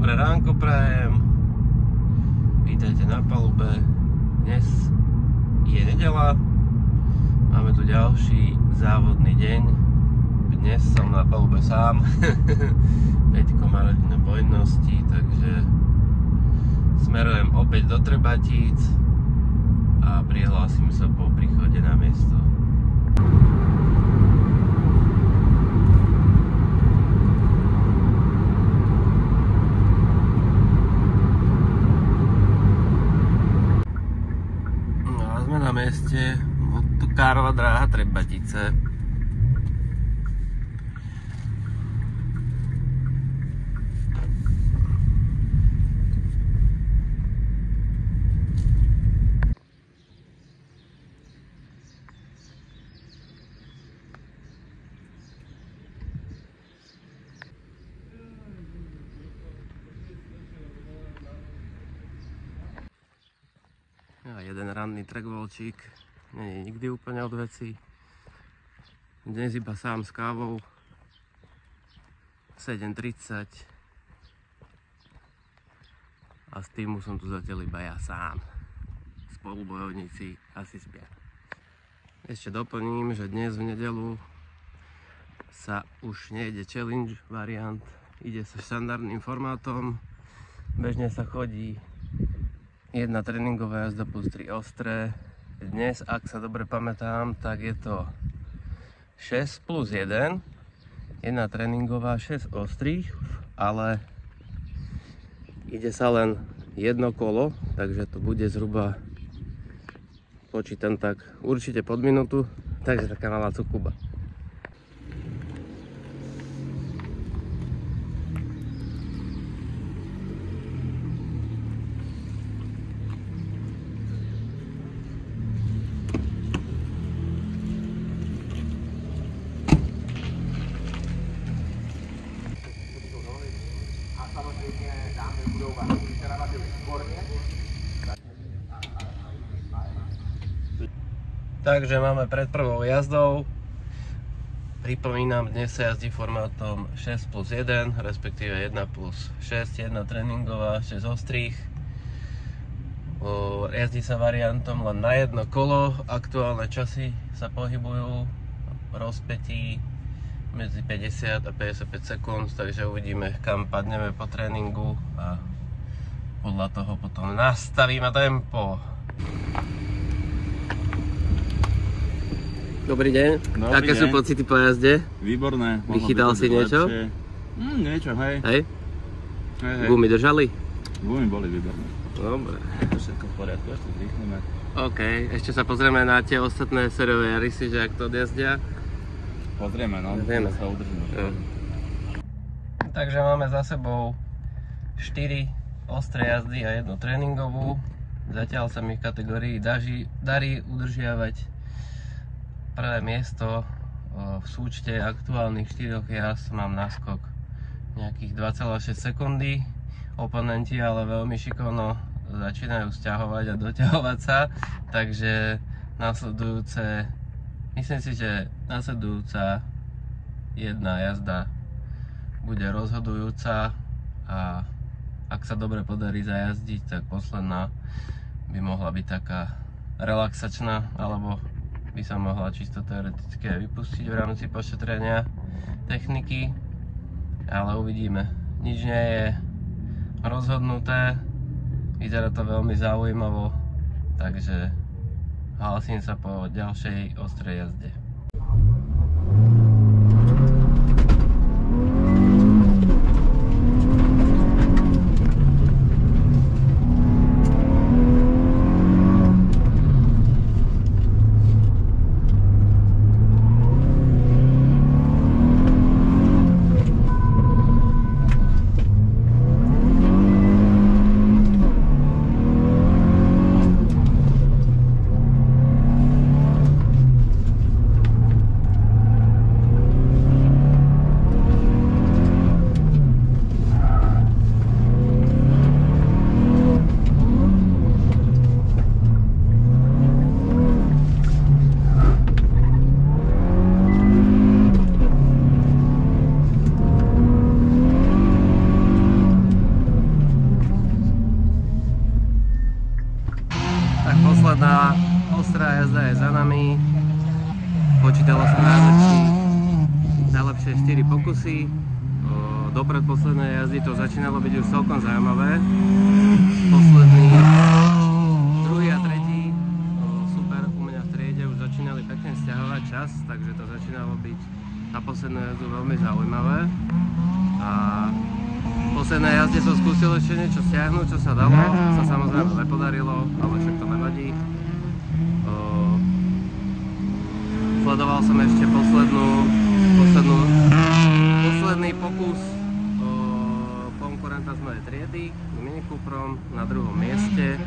Dobré ránko prajem. Vítajte na palube. Dnes je nedeľa. Máme tu ďalší závodný deň. Dnes som na palube sám. Peťko má rodinné povinnosti, takže smerujem opäť do Trebatíc a prihlásim sa po príchode na miesto. Na mieste motokárova dráha Trebatice. Jeden ranný trackvolčík, nie je nikdy úplne od veci. Dnes iba sám s kávou. 7:30 a s týmu som tu zatiaľ iba ja sám. Spolubojovníci asi spia. Ešte doplním, že dnes v nedeľu sa už nejde challenge variant, ide sa štandardným formátom. Bežne sa chodí jedna tréningová jazda plus 3 ostré. Dnes, ak sa dobre pamätám, tak je to 6 plus 1. Jedna tréningová, 6 ostrých, ale ide sa len jedno kolo, takže to bude zhruba, počítam tak, určite pod minútu, takže taká malá cukuba. Takže máme pred prvou jazdou. Pripomínam, dnes sa jazdí formátom 6 plus 1, respektíve 1 plus 6, jedna tréningová, 6 ostrých. Jazdí sa variantom len na jedno kolo. Aktuálne časy sa pohybujú v rozpätí medzi 50 a 55 sekúnd, takže uvidíme, kam padneme po tréningu a podľa toho potom nastavíme tempo. Dobrý deň. Aké sú pocity po jazde? Výborné. Vychytal si niečo? Niečo, hej. Hej? Gumy držali? Gumy boli výborné. Dobre. Všetko v poriadku, ešte zrýchlime. OK, ešte sa pozrieme na tie ostatné sériové Yarisy, že ak to odjazdia. Pozrieme, no. Pozrieme. Sa udržíme. Takže máme za sebou 4 ostré jazdy a jednu tréningovú. Zatiaľ sa mi v kategórii darí udržiavať prvé miesto. V súčte aktuálnych 4 jazd mám naskok nejakých 2,6 sekundy. Oponenti ale veľmi šikovno začínajú sťahovať a doťahovať sa, takže myslím si, že nasledujúca jedna jazda bude rozhodujúca a ak sa dobre podarí zajazdiť, tak posledná by mohla byť taká relaxačná, alebo by sa mohla čisto teoreticky aj vypustiť v rámci pošetrenia techniky, ale uvidíme. Nič nie je rozhodnuté, vyzerá to veľmi zaujímavo, takže hlasím sa po ďalšej ostrej jazde. tie 4 pokusy. Do predposlednej jazdy to začínalo byť už celkom zaujímavé. Posledný, druhý a tretí super u mňa v triede už začínali pekne stiahovať čas, takže to začínalo byť na poslednú jazdu veľmi zaujímavé. A v poslednej jazde som skúsil ešte niečo stiahnuť, čo sa dalo, sa samozrejme nepodarilo, ale však to nevadí. Sledoval som ešte posledný pokus konkurenta z mojej triedy, Mini Cooprom na druhom mieste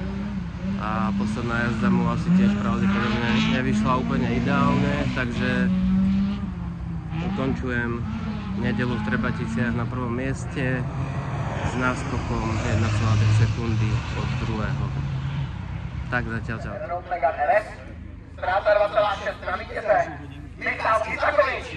a posledná jazda mu asi tiež pravdepodobne nevyšla úplne ideálne, takže ukončujem nedeľu v Trebaticiach na prvom mieste s náskokom 1,3 sekundy od druhého. Tak zatiaľ čau. Ztráta 2,6 na vítěze. Michal Isakovič.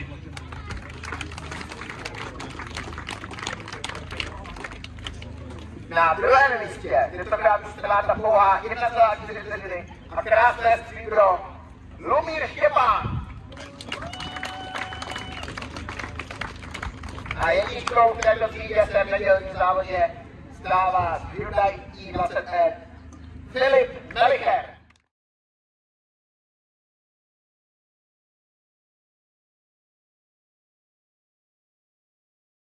Na druhém místě, tentokrát ztráta pouhá 1,4 vteřiny a krásné stříbro Lumír Štěpán. A jedničkou v této třídě se v nedělním závodě stává Hyundai i20e Filip Melicher.